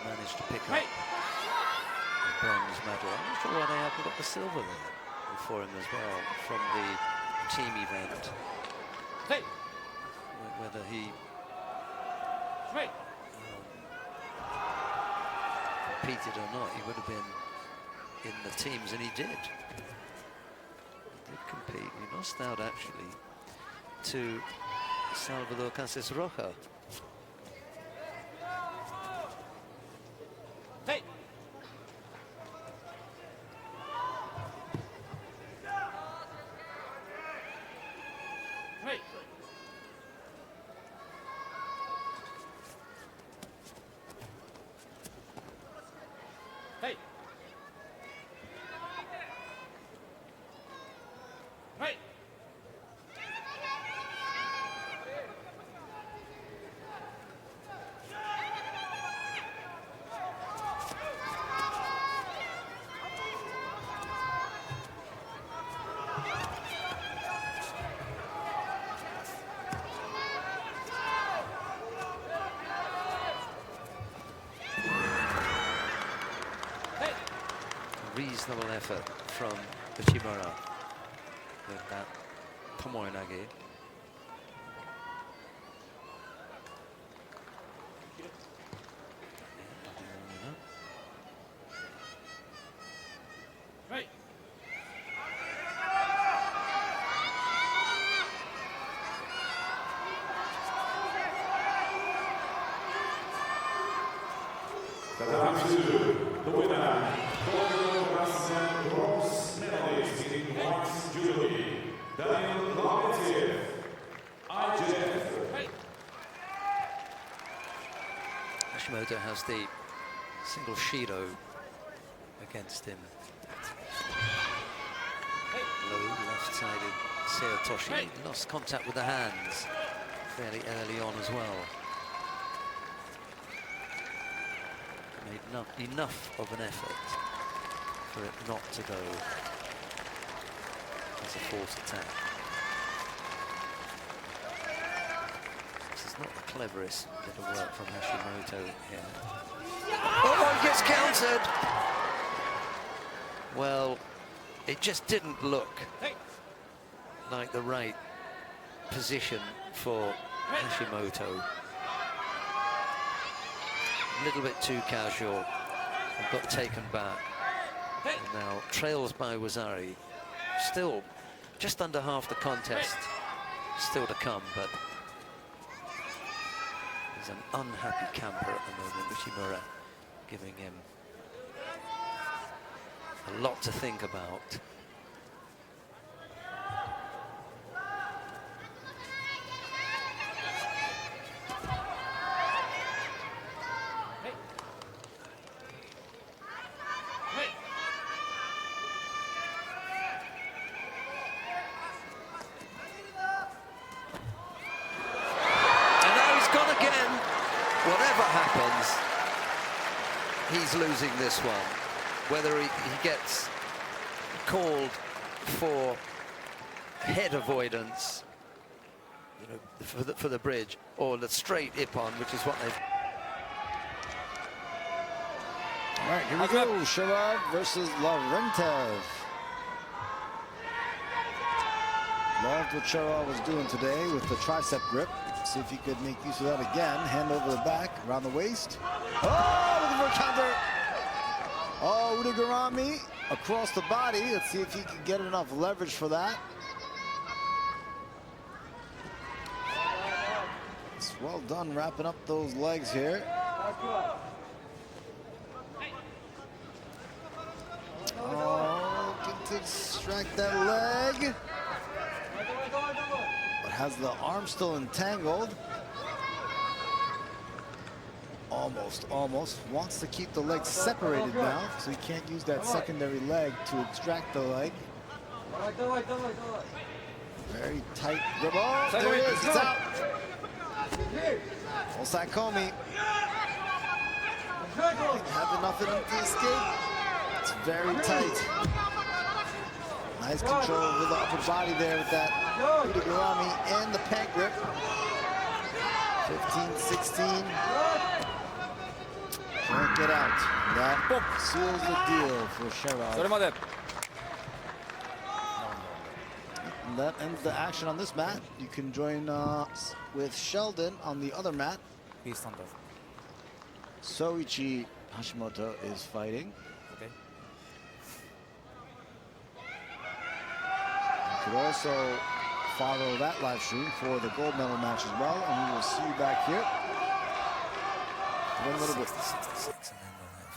manage to pick up the bronze medal. I'm not sure why they haven't got the silver there for him as well from the team event. Whether he competed or not, he would have been in the teams, and he did. He did compete. He lost out actually to Salvador Cases Roja. Reasonable effort from Uchimura with that tomoe-nage. The winner, bronze medalist in white judo, Lavrentev, Hashimoto has the single Shido against him. Low left-sided Seotoshi. He lost contact with the hands fairly early on as well. Made enough of an effort for it not to go as a forced attack. This is not the cleverest bit of work from Hashimoto here. Oh, he gets countered! Well, it just didn't look like the right position for Hashimoto. A little bit too casual and got taken back. And now trails by Wazari. Still just under half the contest still to come, but he's an unhappy camper at the moment. Uchimura giving him a lot to think about. He's losing this one. Whether he gets called for head avoidance, you know, for the bridge, or the straight ippon, which is what they've. All right, here we go. Sherov versus Lavrentev. Loved what Sherov was doing today with the tricep grip. See if he could make use of that again. Hand over the back, around the waist. Oh, looking for a counter. Oh, Udagarami across the body. Let's see if he can get enough leverage for that. It's well done wrapping up those legs here. Oh, looking to extract that leg. But has the arm still entangled. Almost. Wants to keep the legs separated now, so he can't use that secondary leg to extract the leg. Very tight grip. Oh, there it is. It's out. Osaikomi. Have enough in him to escape. It's very tight. Nice control with the upper body there with that Udagarami and the pant grip. 15-16. Can't get out. That seals the deal for Sherov. それまで And that ends the action on this mat. You can join with Sheldon on the other mat. ピースサンダー Soichi Hashimoto is fighting. OK You could also follow that live stream for the gold medal match as well, and we will see you back here. One little bit. 66, and then we'll have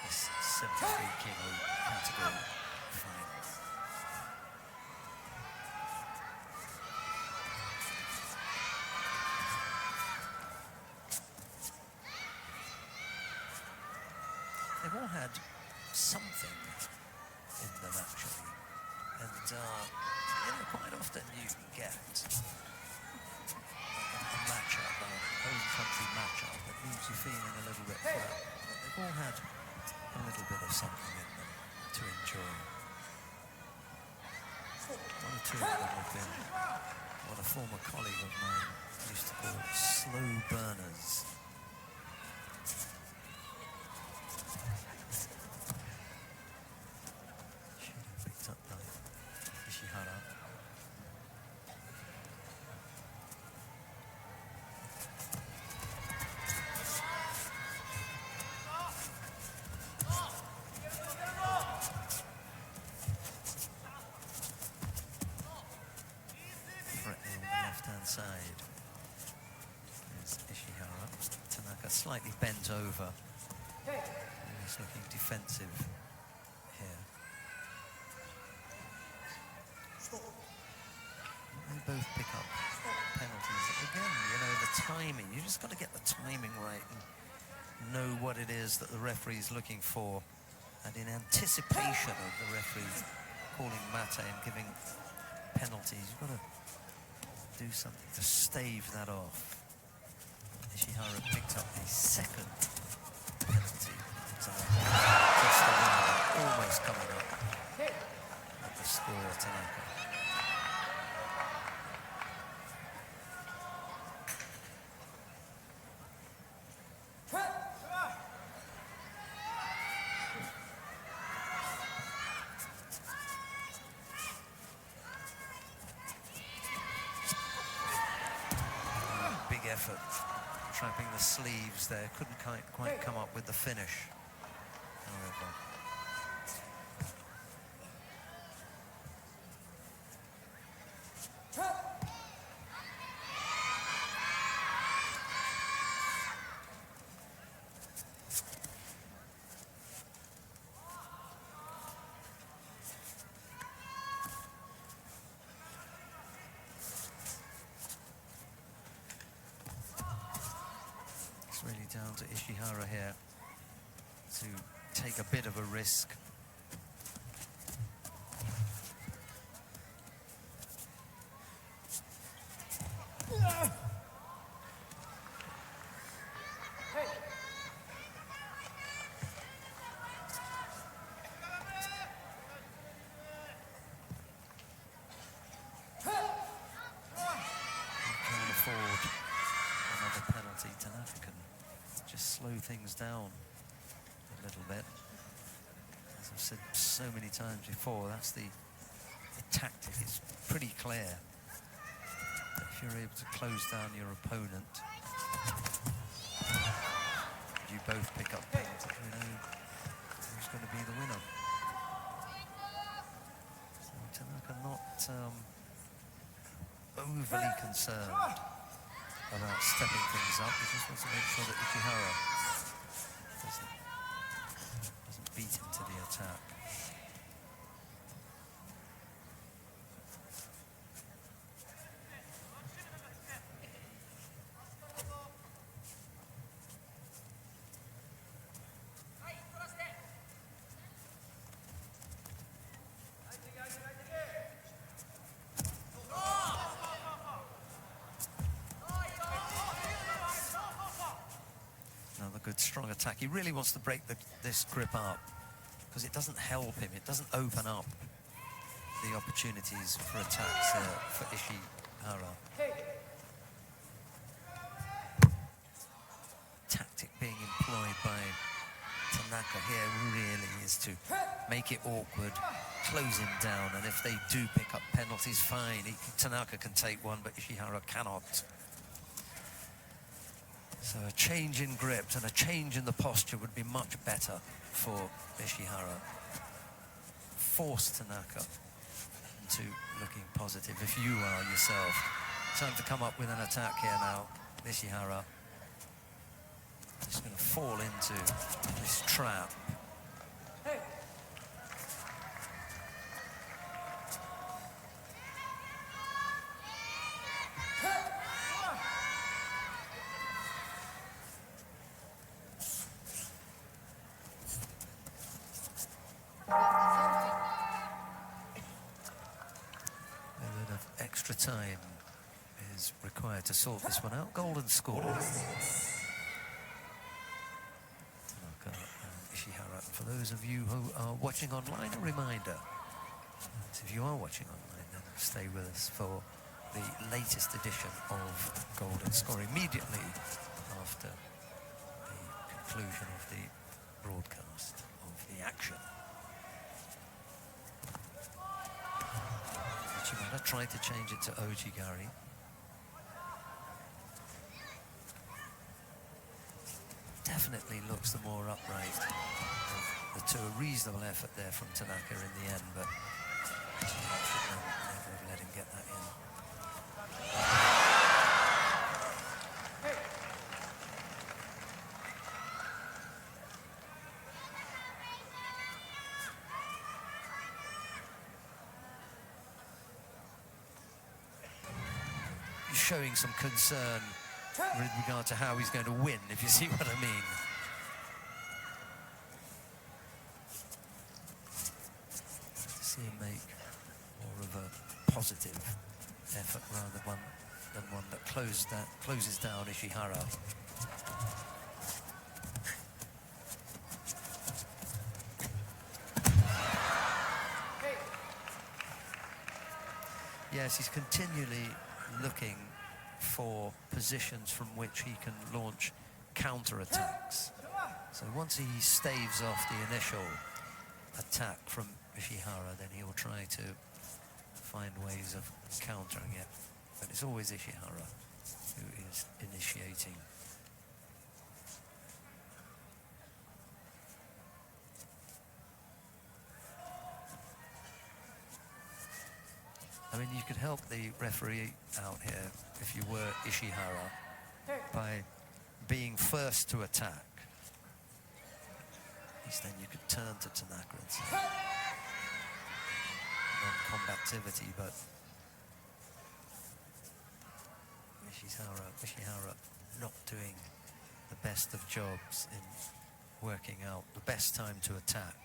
this 73 kilo category fight. They've all had something in them actually, and quite often you get a matchup, a home country matchup that leaves you feeling a little bit flat. But they've all had a little bit of something in them to enjoy. One or two of them have been what a former colleague of mine used to call slow burners. Judo picked up by Ishihara. Threatening the left-hand side is Ishihara. Tanaka slightly bent over. He's looking defensive here. They both pick up penalties. Again, you know, the timing. You just got to get the timing right and know what it is that the referee's looking for. And in anticipation of the referee calling mate and giving penalties, you've got to do something to stave that off. Ishihara picked up a second penalty. Just the winner, almost coming up at the score, Tanaka. Big effort, trapping the sleeves there. Couldn't quite come up with the finish, however. It's really down to Ishihara here to take a bit of a risk. Can't afford another penalty. Tanaka can just slow things down a little bit. As I've said so many times before, that's the tactic. It's pretty clear that if you're able to close down your opponent, you both pick up penalties, you know who's going to be the winner. So Tanaka not overly concerned about stepping things up. He just wants to make sure that Ishihara doesn't beat him to the attack. Another good strong attack. He really wants to break this grip up because it doesn't help him. It doesn't open up the opportunities for attacks for Ishihara. Tactic being employed by Tanaka here really is to make it awkward, close him down, and if they do pick up penalties, fine. Tanaka can take one, but Ishihara cannot. So a change in grip and a change in the posture would be much better for Ishihara. Force Tanaka into looking positive. If you are yourself, time to come up with an attack here now. Ishihara is going to fall into this trap. Extra time is required to sort this one out. Golden score. Tanaka and Ishihara. For those of you who are watching online, a reminder that if you are watching online, then stay with us for the latest edition of Golden Score immediately after the conclusion of the broadcast of the action. Uchimura tried to change it to Ojigari. Definitely looks the more upright of the two. A reasonable effort there from Tanaka in the end, but should never have let him get that in. Showing some concern with regard to how he's going to win, if you see what I mean. To see him make more of a positive effort rather than one that closes down Ishihara. Yes, he's continually looking for positions from which he can launch counter-attacks. So once he staves off the initial attack from Ishihara, then he'll try to find ways of countering it. But it's always Ishihara who is initiating. I mean, you could help the referee out here if you were Ishihara by being first to attack. At least then you could turn to Tanaka and say non-combativity, but Ishihara not doing the best of jobs in working out the best time to attack.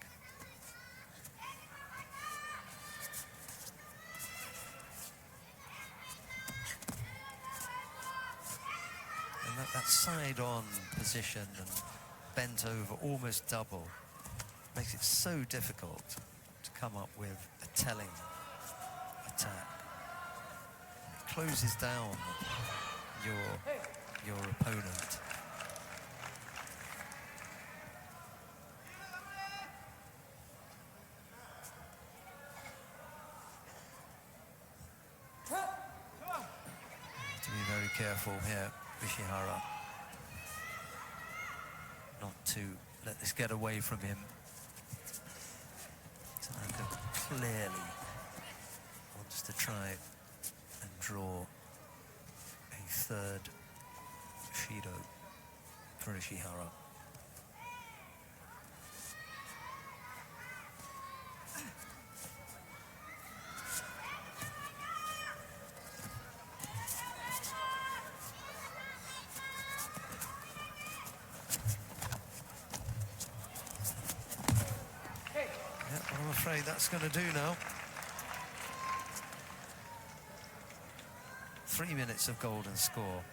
That side-on position and bent over, almost double, makes it so difficult to come up with a telling attack. It closes down your opponent. To be very careful here, Ishihara, not to let this get away from him. Tanaka clearly wants to try and draw a third Judo for Ishihara. I'm afraid that's going to do now. 3 minutes of golden score.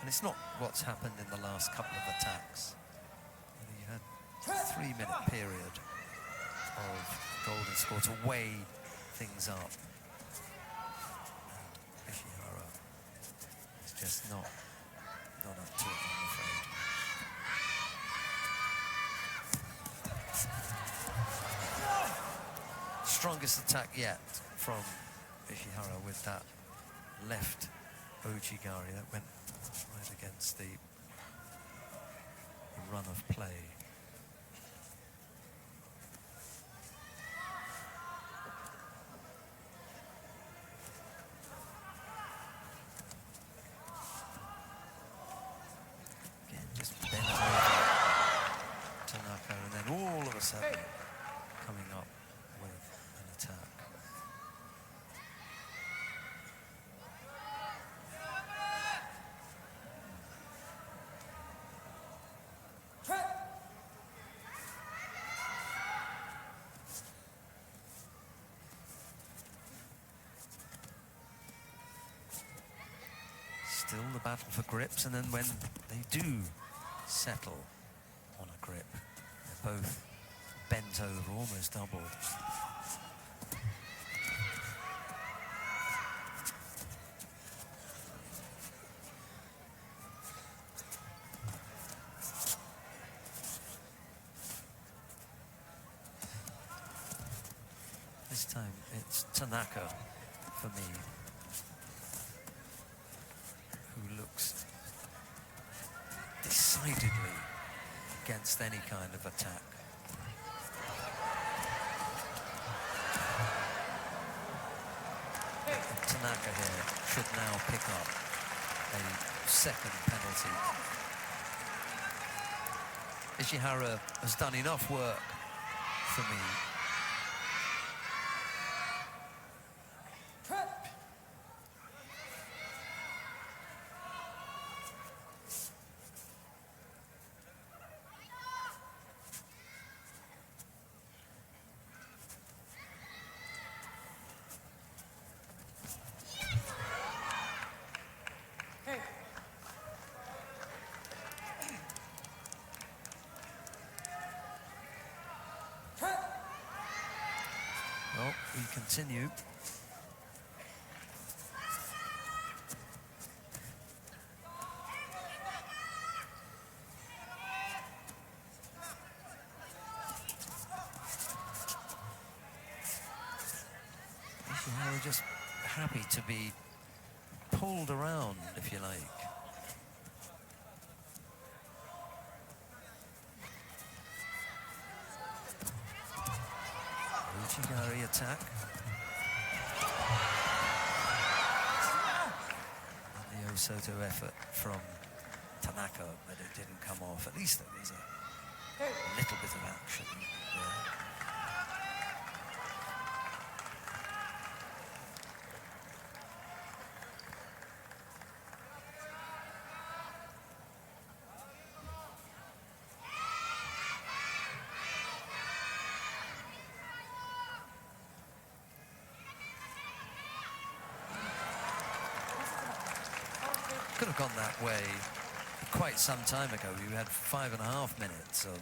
And it's not what's happened in the last couple of attacks. You had a 3-minute period of golden score to weigh things up. And Ishihara is just not up to it, I'm afraid. strongest attack yet from Ishihara with that left Uchigari that went right against the run of play. Again, just bent over Tanaka, and then all of a sudden coming up with an attack. Still the battle for grips, and then when they do settle on a grip, they're both bent over, almost doubled. This time it's Tanaka for me, who looks decidedly against any kind of attack. And Tanaka here should now pick up a second penalty. Ishihara has done enough work for me. Well, we continue. Ishihara just happy to be pulled around, if you like. Uchigari attack. And the Osoto effort from Tanaka, but it didn't come off. At least there was a little bit of action there. Could have gone that way quite some time ago. You had 5.5 minutes of